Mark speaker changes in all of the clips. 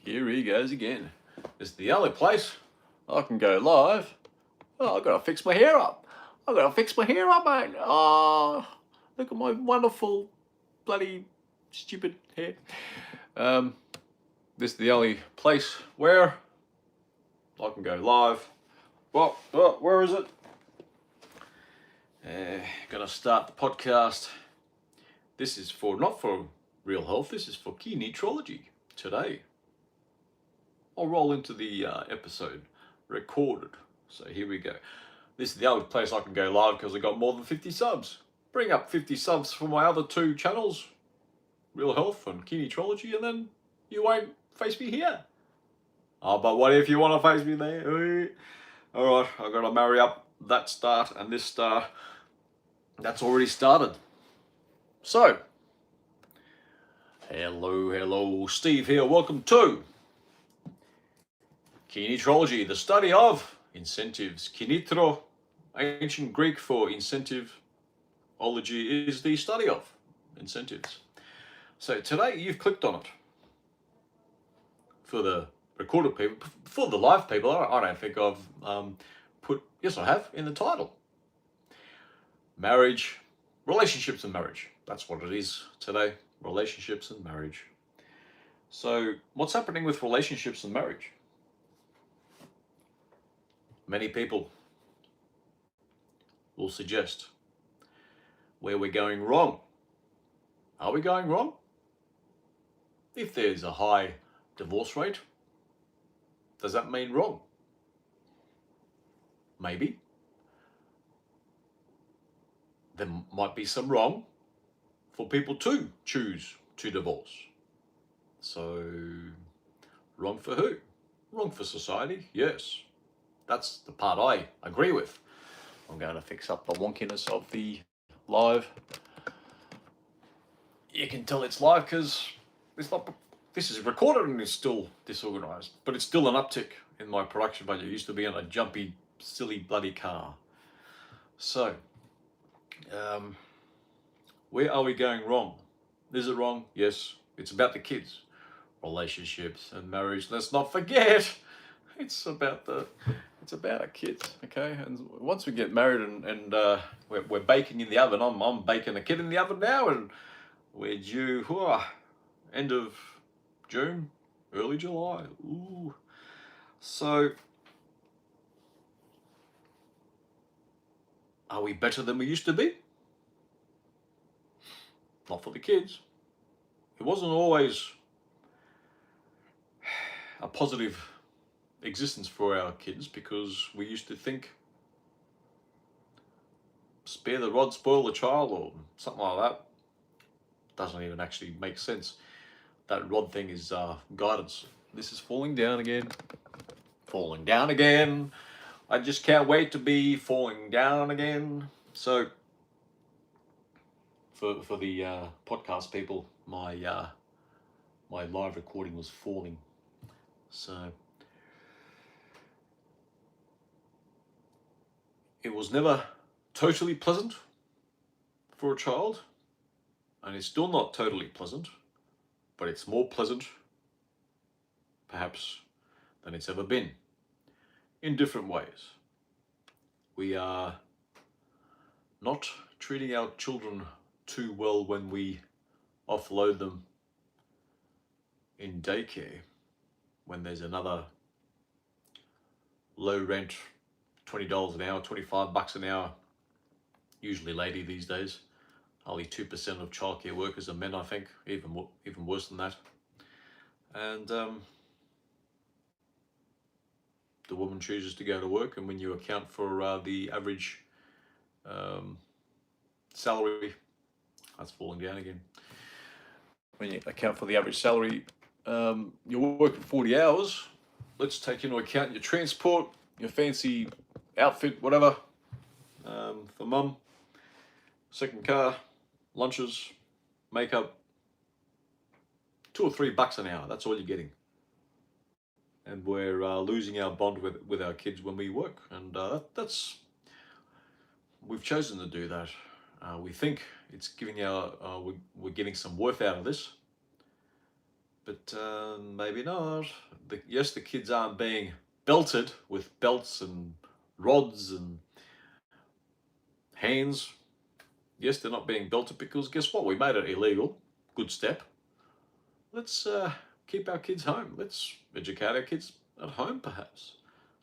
Speaker 1: Here he goes again. It's the only place I can go live. Oh, I've got to fix my hair up. I've got to fix my hair up, mate. Oh, look at my wonderful, bloody, stupid hair. This is the only place where I can go live. Well, where is it? Gonna start the podcast. This is not for real health. This is for Kinitrology today. I'll roll into the episode recorded. So here we go. This is the only place I can go live because I got more than 50 subs. Bring up 50 subs for my other two channels, Real Health and Kinitrology, and then you won't face me here. Oh, but what if you want to face me there? All right, I've got to marry up that start and this start. That's already started. So, hello, Steve here. Welcome to Kinitrology, the study of incentives. Kinitro, ancient Greek for incentiveology, is the study of incentives. So today you've clicked on it. For the recorded people, for the live people, I don't think I've put, yes I have, in the title. Marriage, relationships and marriage. That's what it is today, relationships and marriage. So what's happening with relationships and marriage? Many people will suggest where we're going wrong. Are we going wrong? If there's a high divorce rate, does that mean wrong? Maybe. There might be some wrong for people to choose to divorce. So, wrong for who? Wrong for society? Yes. That's the part I agree with. I'm going to fix up the wonkiness of the live. You can tell it's live because this is recorded and it's still disorganized, but it's still an uptick in my production budget. It used to be in a jumpy, silly, bloody car. So, where are we going wrong? Is it wrong? Yes. It's about the kids, relationships and marriage. Let's not forget, it's about our kids, okay? And once we get married and we're baking in the oven, I'm baking a kid in the oven now, and we're due end of June, early July. Ooh. So, are we better than we used to be? Not for the kids. It wasn't always a positive existence for our kids because we used to think spare the rod, spoil the child, or something like that. Doesn't even actually make sense. That rod thing is guidance. This is falling down again. Falling down again. I just can't wait to be falling down again. So, for the podcast people, my live recording was falling. So, it was never totally pleasant for a child, and it's still not totally pleasant, but it's more pleasant, perhaps, than it's ever been, in different ways. We are not treating our children too well when we offload them in daycare, when there's another low rent, $20 an hour, $25 an hour, usually lady these days. Only 2% of childcare workers are men, I think, even worse than that. And the woman chooses to go to work, and when you account for the average salary, that's falling down again. When you account for the average salary, you're working 40 hours. Let's take into account your transport, your fancy outfit, whatever, for mum, second car, lunches, makeup, $2 or $3 an hour. That's all you're getting. And we're losing our bond with our kids when we work. And we've chosen to do that. We think it's giving we're getting some worth out of this. but maybe not. Yes, the kids aren't being belted with belts and rods and hands. Yes, they're not being belted because guess what? We made it illegal. Good step. Let's keep our kids home. Let's educate our kids at home, perhaps.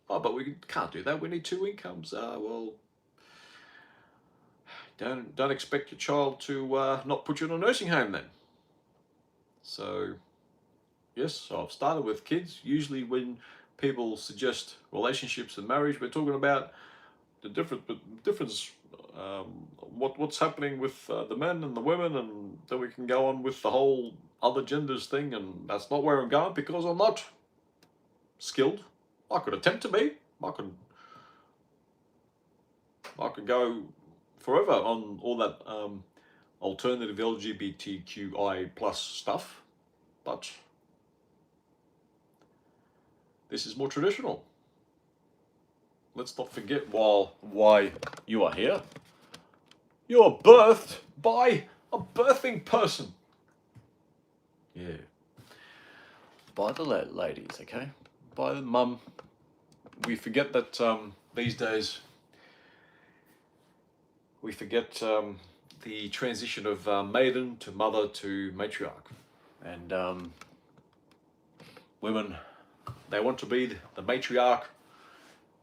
Speaker 1: Oh, but we can't do that. We need two incomes. Well, don't expect your child to not put you in a nursing home then. So, yes, I've started with kids. Usually, when people suggest relationships and marriage, we're talking about the difference. What's happening with the men and the women, and then we can go on with the whole other genders thing. And that's not where I'm going because I'm not skilled. I could attempt to be. I could go forever on all that alternative LGBTQI plus stuff, but this is more traditional. Let's not forget why you are here. You're birthed by a birthing person. Yeah. By the ladies, okay? By the mum. We forget that these days, we forget the transition of maiden to mother to matriarch. And women, they want to be the matriarch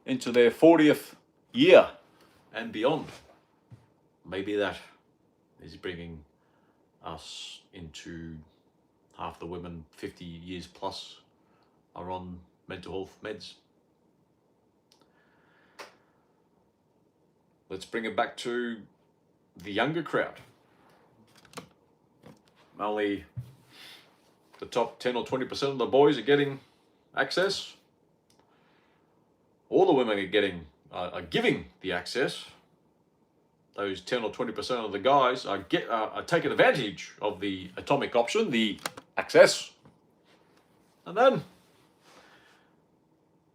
Speaker 1: into their 40th year and beyond. Maybe that is bringing us into half the women 50 years plus are on mental health meds. Let's bring it back to the younger crowd. Only the top 10 or 20% of the boys are getting access. All the women are giving the access. Those 10 or 20% of the guys are taking advantage of the atomic option, the access. And then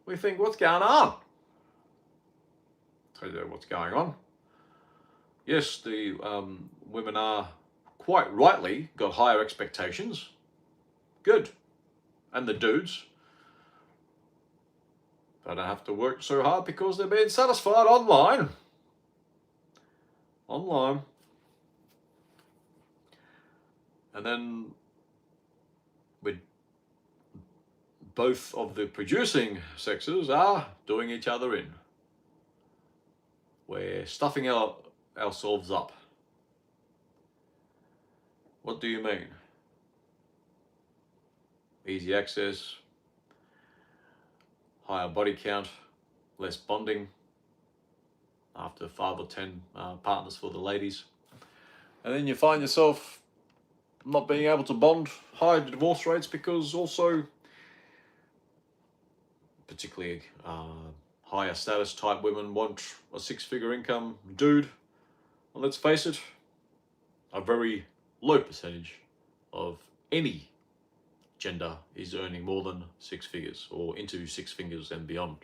Speaker 1: we think, what's going on? Tell you what's going on. Yes, the women are quite rightly got higher expectations. Good. And the dudes, they don't have to work so hard because they're being satisfied online. And then with both of the producing sexes are doing each other in. We're stuffing ourselves up. What do you mean? Easy access, higher body count, less bonding after 5 or 10 partners for the ladies. And then you find yourself not being able to bond, higher divorce rates because also, particularly higher status type women want a 6-figure income dude. And let's face it, a very low percentage of any gender is earning more than 6 figures or into 6 figures and beyond.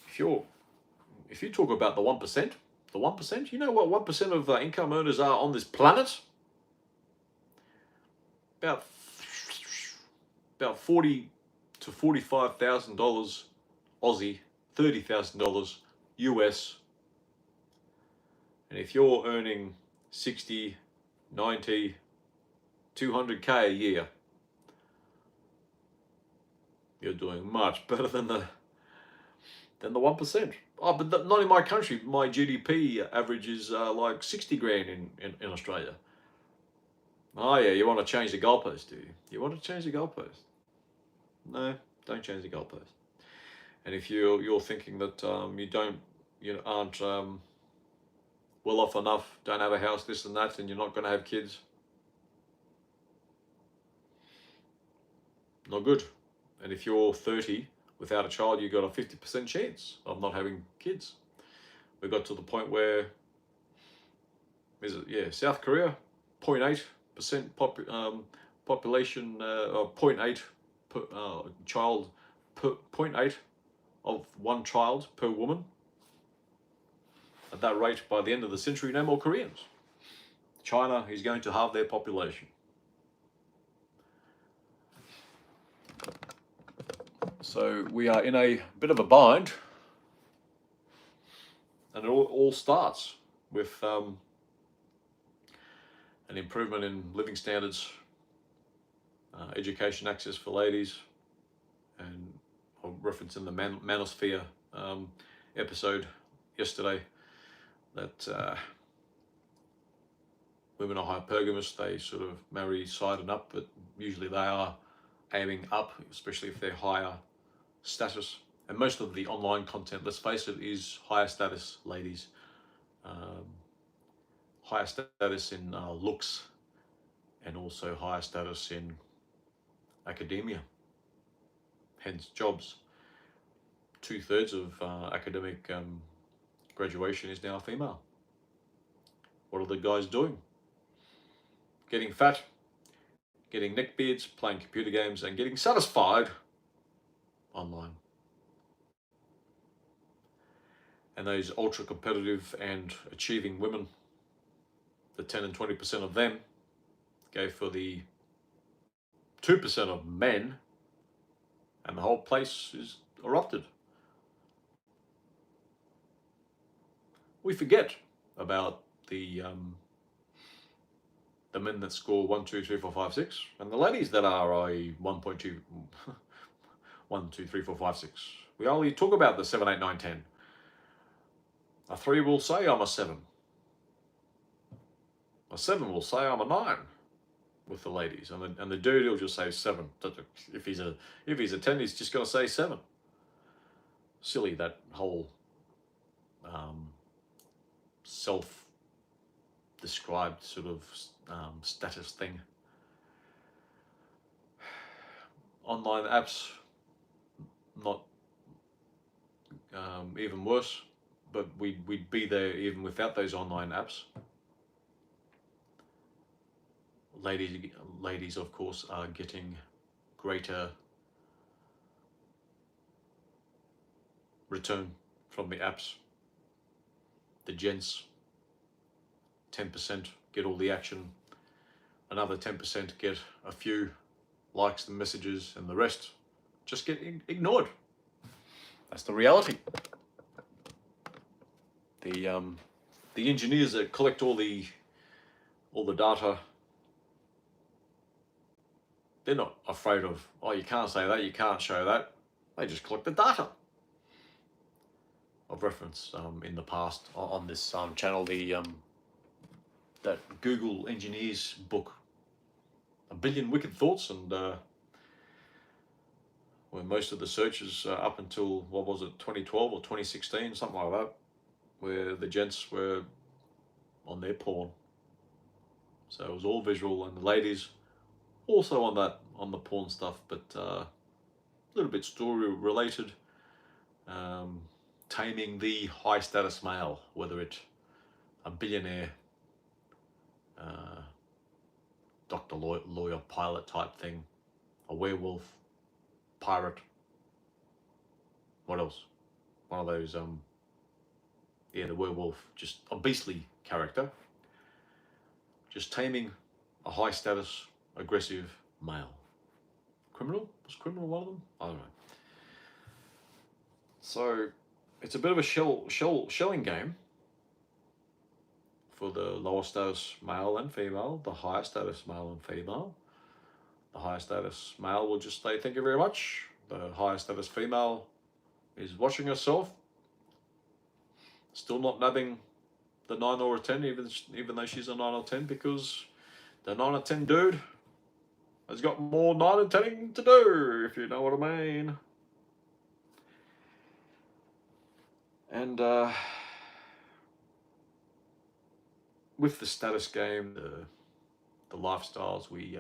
Speaker 1: If you talk about the 1%, you know what 1% of income earners are on this planet? About $40,000 to $45,000 Aussie, $30,000 US. And if you're earning 60, 90, 200K a year, you're doing much better than the 1%. Oh, but not in my country. My GDP average is like 60 grand in Australia. Oh yeah, you want to change the goalpost, do you? You want to change the goalpost? No, don't change the goalpost. And if you're thinking that you aren't well off enough, don't have a house, this and that, and you're not going to have kids, not good. And if you're 30 without a child, you've got a 50% chance of not having kids. We got to the point where, South Korea, 0.8% population, 0.8 child per 0.8 of one child per woman. At that rate, by the end of the century, no more Koreans. China is going to halve their population. So we are in a bit of a bind, and it all starts with an improvement in living standards, education access for ladies, and I'll reference in the manosphere episode yesterday that women are hypergamous. They sort of marry side and up, but usually they are aiming up, especially if they're higher status. And most of the online content, let's face it, is higher status ladies, higher status in looks, and also higher status in academia, hence jobs. 2/3 of academic graduation is now female. What are the guys doing? Getting fat, getting neck beards, playing computer games, and getting satisfied online. And those ultra competitive and achieving women, the 10 and 20% of them, go for the 2% of men, and the whole place is erupted. We forget about the men that score 1, 2, 3, 4, 5, 6, and the ladies that are a 1.2, 1, 2, 3, 4, 5, 6. We only talk about the 7, 8, 9, 10. A 3 will say I'm a 7. A 7 will say I'm a 9 with the ladies, and the dude will just say 7. If he's a 10, he's just going to say 7. Silly, that whole self-described sort of status thing. Online apps, not even worse, but we'd be there even without those online apps. Ladies, of course, are getting greater return from the apps. The gents, 10% get all the action. Another 10% get a few likes and messages, and the rest just get ignored. That's the reality. The engineers that collect all the data, they're not afraid of, oh, you can't say that, you can't show that. They just collect the data. I've referenced in the past on this channel that Google engineers book, A Billion Wicked Thoughts, and where most of the searches up until, what was it, 2012 or 2016, something like that, where the gents were on their porn. So it was all visual, and the ladies also on the porn stuff, but a little bit story related. Taming the high status male, whether it's a billionaire, doctor, lawyer, pilot type thing, a werewolf, pirate, what else? One of those, the werewolf, just a beastly character. Just taming a high status, aggressive male. Criminal? Was criminal one of them? I don't know. So it's a bit of a shelling game for the lower status male and female, the higher status male and female. The higher status male will just say thank you very much. The higher status female is watching herself, still not nabbing the 9 or a 10, even though she's a 9 or 10, because the 9 or 10 dude has got more 9 and 10 to do, if you know what I mean. And with the status game, the lifestyles, we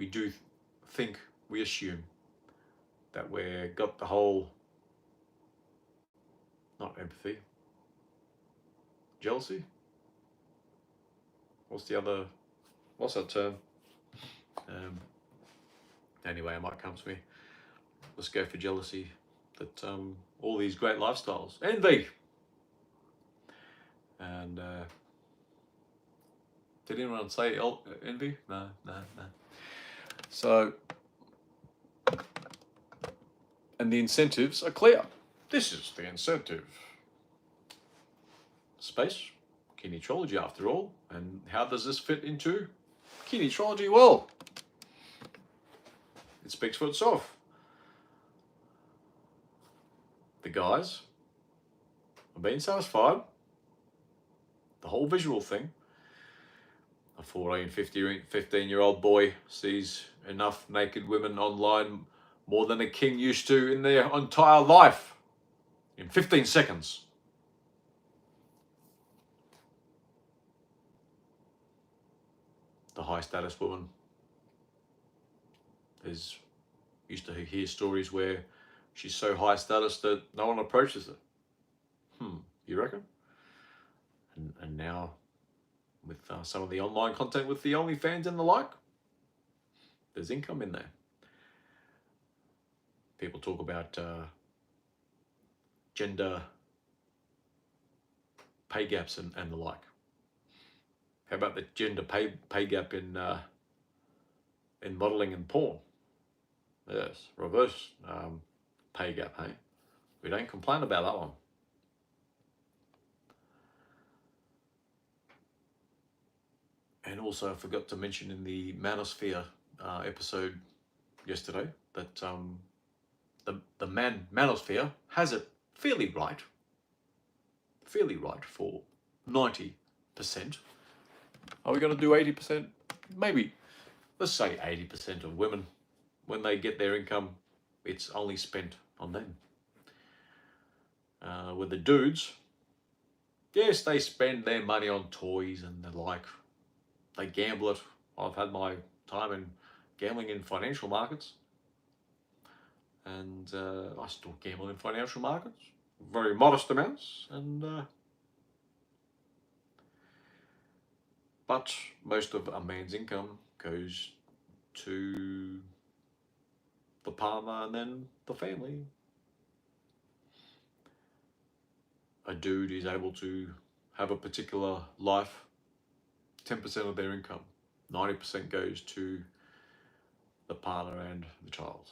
Speaker 1: do think, we assume that we've got the whole, not empathy, jealousy. What's that term? Anyway, it might come to me. Let's go for jealousy. That all these great lifestyles, envy. And did anyone say envy? No. So And the incentives are clear. This is the incentive space, Kinitrology after all. And how does this fit into Kinitrology? Well, it speaks for itself. The guys are being satisfied. The whole visual thing. A 14, 15-year-old boy sees enough naked women online, more than a king used to in their entire life, in 15 seconds. The high status woman is used to hear stories where she's so high status that no one approaches her. You reckon? And now with some of the online content with the OnlyFans and the like, there's income in there. People talk about gender pay gaps and the like. How about the gender pay gap in modelling and porn? Yes, reverse pay gap, hey? We don't complain about that one. And also I forgot to mention in the Manosphere episode yesterday that the Manosphere has it fairly right for 90%. Are we going to do 80%? Maybe. Let's say 80% of women, when they get their income, it's only spent on them. With the dudes, yes, they spend their money on toys and the like. They gamble it. I've had my time in gambling in financial markets. And I still gamble in financial markets. Very modest amounts. But most of a man's income goes to the partner and then the family. A dude is able to have a particular life, 10% of their income, 90% goes to the partner and the child.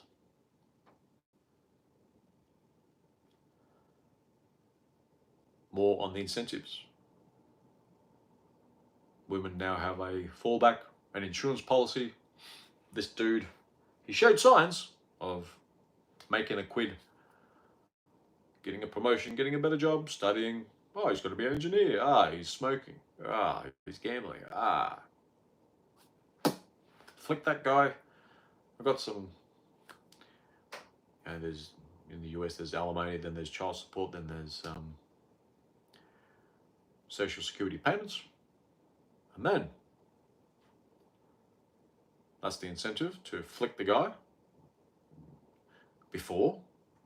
Speaker 1: More on the incentives. Women now have a fallback, an insurance policy. This dude, he showed signs of making a quid, getting a promotion, getting a better job, studying. Oh, he's going to be an engineer. He's smoking. He's gambling. Flick that guy. I've got some, and there's, in the US, there's alimony, then there's child support, then there's social security payments. And then that's the incentive, to flick the guy. Before,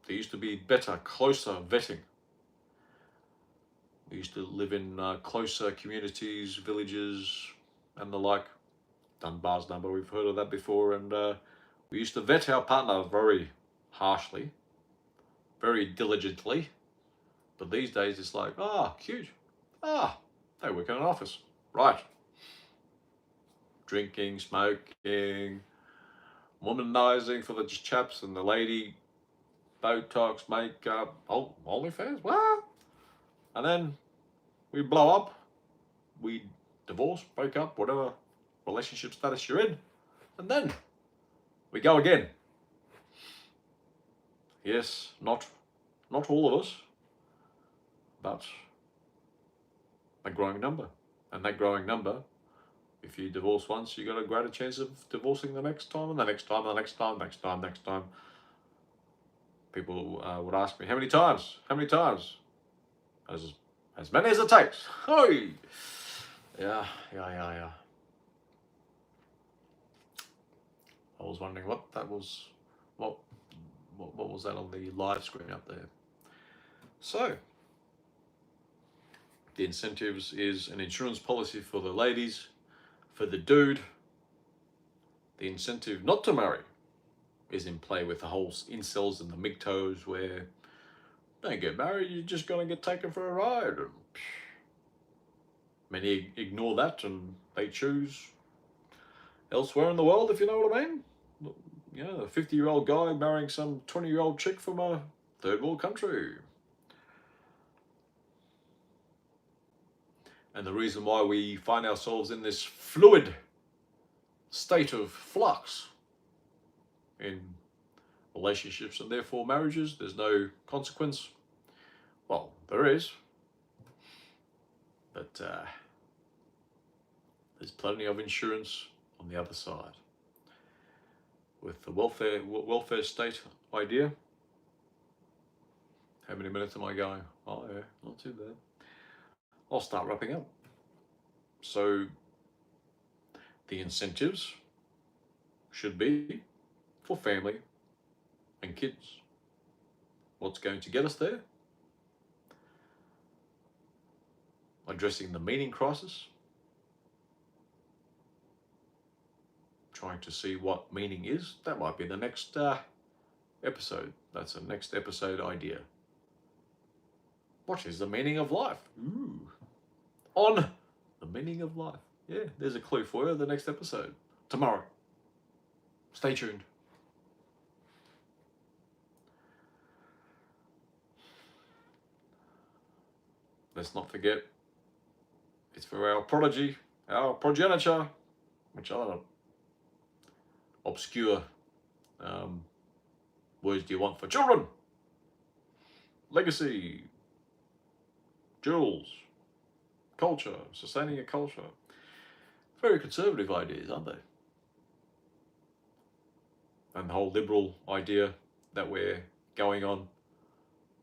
Speaker 1: there used to be better, closer vetting. We used to live in closer communities, villages, and the like. Dunbar's number, we've heard of that before. And we used to vet our partner very harshly, very diligently. But these days it's like, cute. They work in an office. Right. Drinking, smoking, womanizing for the chaps and the lady, Botox, makeup, OnlyFans, what? And then we blow up, we divorce, break up, whatever relationship status you're in, and then we go again. Yes, not all of us, but a growing number. And that growing number, if you divorce once, you got a greater chance of divorcing the next time, and the next time, and the next time, next time. People would ask me, how many times? As many as it takes. Hey! Yeah. I was wondering what that was, what was that on the live screen up there? So, the incentives is an insurance policy for the ladies. For the dude, the incentive not to marry is in play with the whole incels and the MGTOWs, where don't get married, you're just going to get taken for a ride. And many ignore that and they choose elsewhere in the world, if you know what I mean. You know, a 50-year-old guy marrying some 20-year-old chick from a third world country. And the reason why we find ourselves in this fluid state of flux in relationships and therefore marriages, there's no consequence. Well, there is, but there's plenty of insurance on the other side. With the welfare state idea, how many minutes am I going? Oh yeah, not too bad. I'll start wrapping up. So the incentives should be for family and kids. What's going to get us there? Addressing the meaning crisis, trying to see what meaning is. That might be the next episode. That's a next episode idea. What is the meaning of life? Ooh. On the meaning of life. Yeah, there's a clue for you. The next episode. Tomorrow. Stay tuned. Let's not forget, it's for our prodigy, our progenitor, which are obscure words do you want for children? Legacy, jewels, culture, sustaining a culture. Very conservative ideas, aren't they? And the whole liberal idea that we're going on,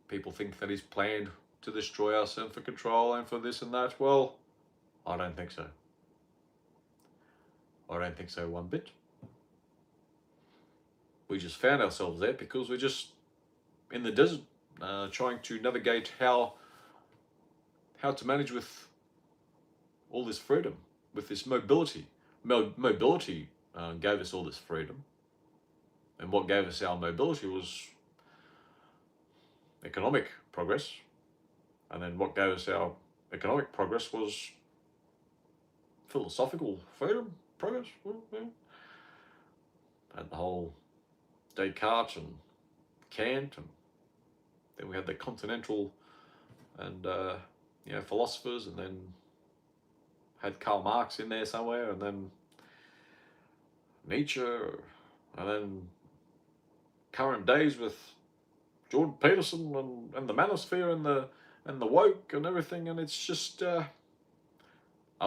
Speaker 1: people think that is planned to destroy us and for control and for this and that. Well, I don't think so. I don't think so one bit. We just found ourselves there because we're just in the desert, trying to navigate how to manage with all this freedom, with this mobility. Mobility gave us all this freedom. And what gave us our mobility was economic progress. And then what gave us our economic progress was philosophical freedom, progress. And the whole Descartes and Kant, and then we had the continental and philosophers, and then had Karl Marx in there somewhere, and then Nietzsche, and then current days with Jordan Peterson and the manosphere and the woke and everything. And it's just, are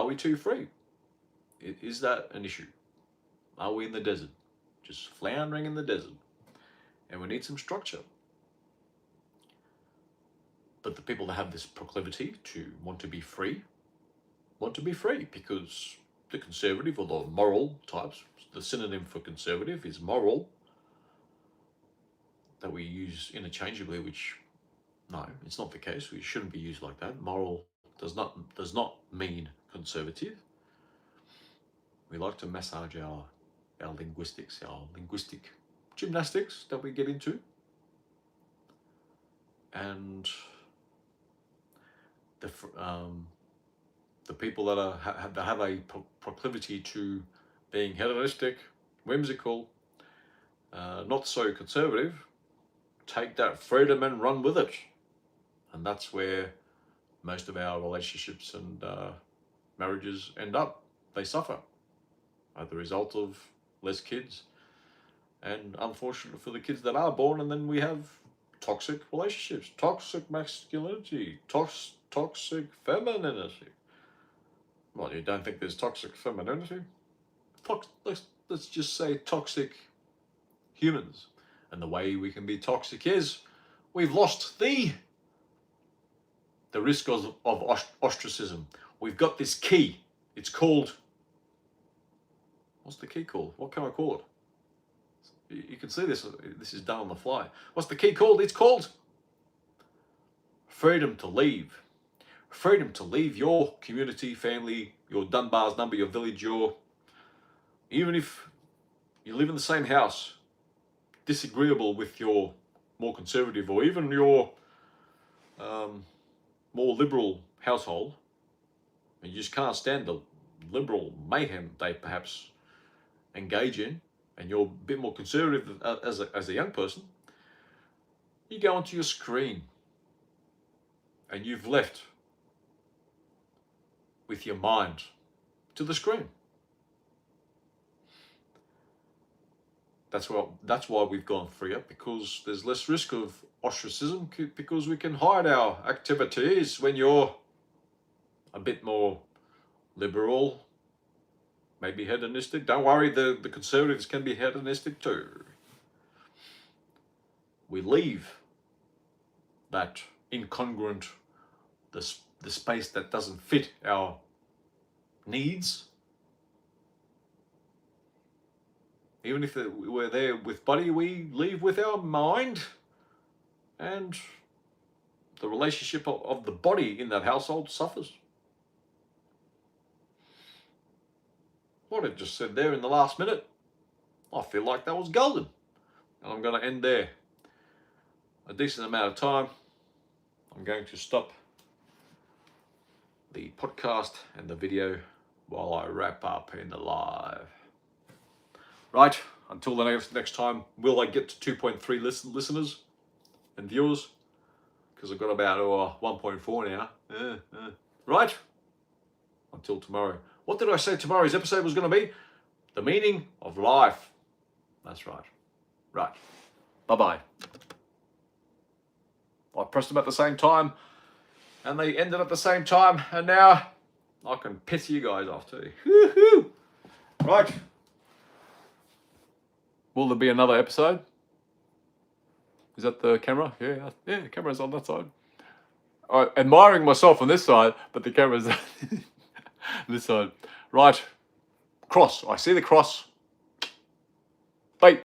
Speaker 1: we too free? Is that an issue? Are we in the desert, just floundering in the desert? And we need some structure. But the people that have this proclivity to want to be free because the conservative or the moral types, the synonym for conservative is moral, that we use interchangeably, which, no, it's not the case. We shouldn't be used like that. Moral does not mean conservative. We like to massage our linguistics, our linguistic gymnastics that we get into. And the people that have a proclivity to being hedonistic, whimsical, not so conservative, take that freedom and run with it. And that's where most of our relationships and marriages end up. They suffer as the result of less kids. And unfortunately for the kids that are born, and then we have toxic relationships, toxic masculinity, toxic femininity. Well, you don't think there's toxic femininity? Let's just say toxic humans. And the way we can be toxic is we've lost the risk of ostracism. We've got this key. It's called, what's the key called? What can I call it? You can see this is done on the fly. What's the key called? It's called freedom to leave. Freedom to leave your community, family, your Dunbar's number, your village, even if you live in the same house, disagreeable with your more conservative or even your more liberal household, and you just can't stand the liberal mayhem they perhaps engage in, and you're a bit more conservative as a young person, you go onto your screen and you've left with your mind to the screen. That's why we've gone freer, because there's less risk of ostracism, because we can hide our activities. When you're a bit more liberal, maybe hedonistic, don't worry, the conservatives can be hedonistic too. We leave that incongruent, the space that doesn't fit our needs. Even if we're there with body, we leave with our mind, and the relationship of the body in that household suffers. What I just said there in the last minute, I feel like that was golden. And I'm going to end there. A decent amount of time. I'm going to stop the podcast and the video while I wrap up in the live. Right, until the next time, will I get to 2.3 listeners and viewers? Because I've got about 1.4 now. Right, until tomorrow. What did I say tomorrow's episode was going to be? The meaning of life. That's right. Right. Bye-bye. I pressed them at the same time, and they ended at the same time, and now I can piss you guys off too. Woo-hoo! Right. Will there be another episode? Is that the camera? Yeah, the camera's on that side. I'm admiring myself on this side, but the camera's this side. Right. Cross. I see the cross.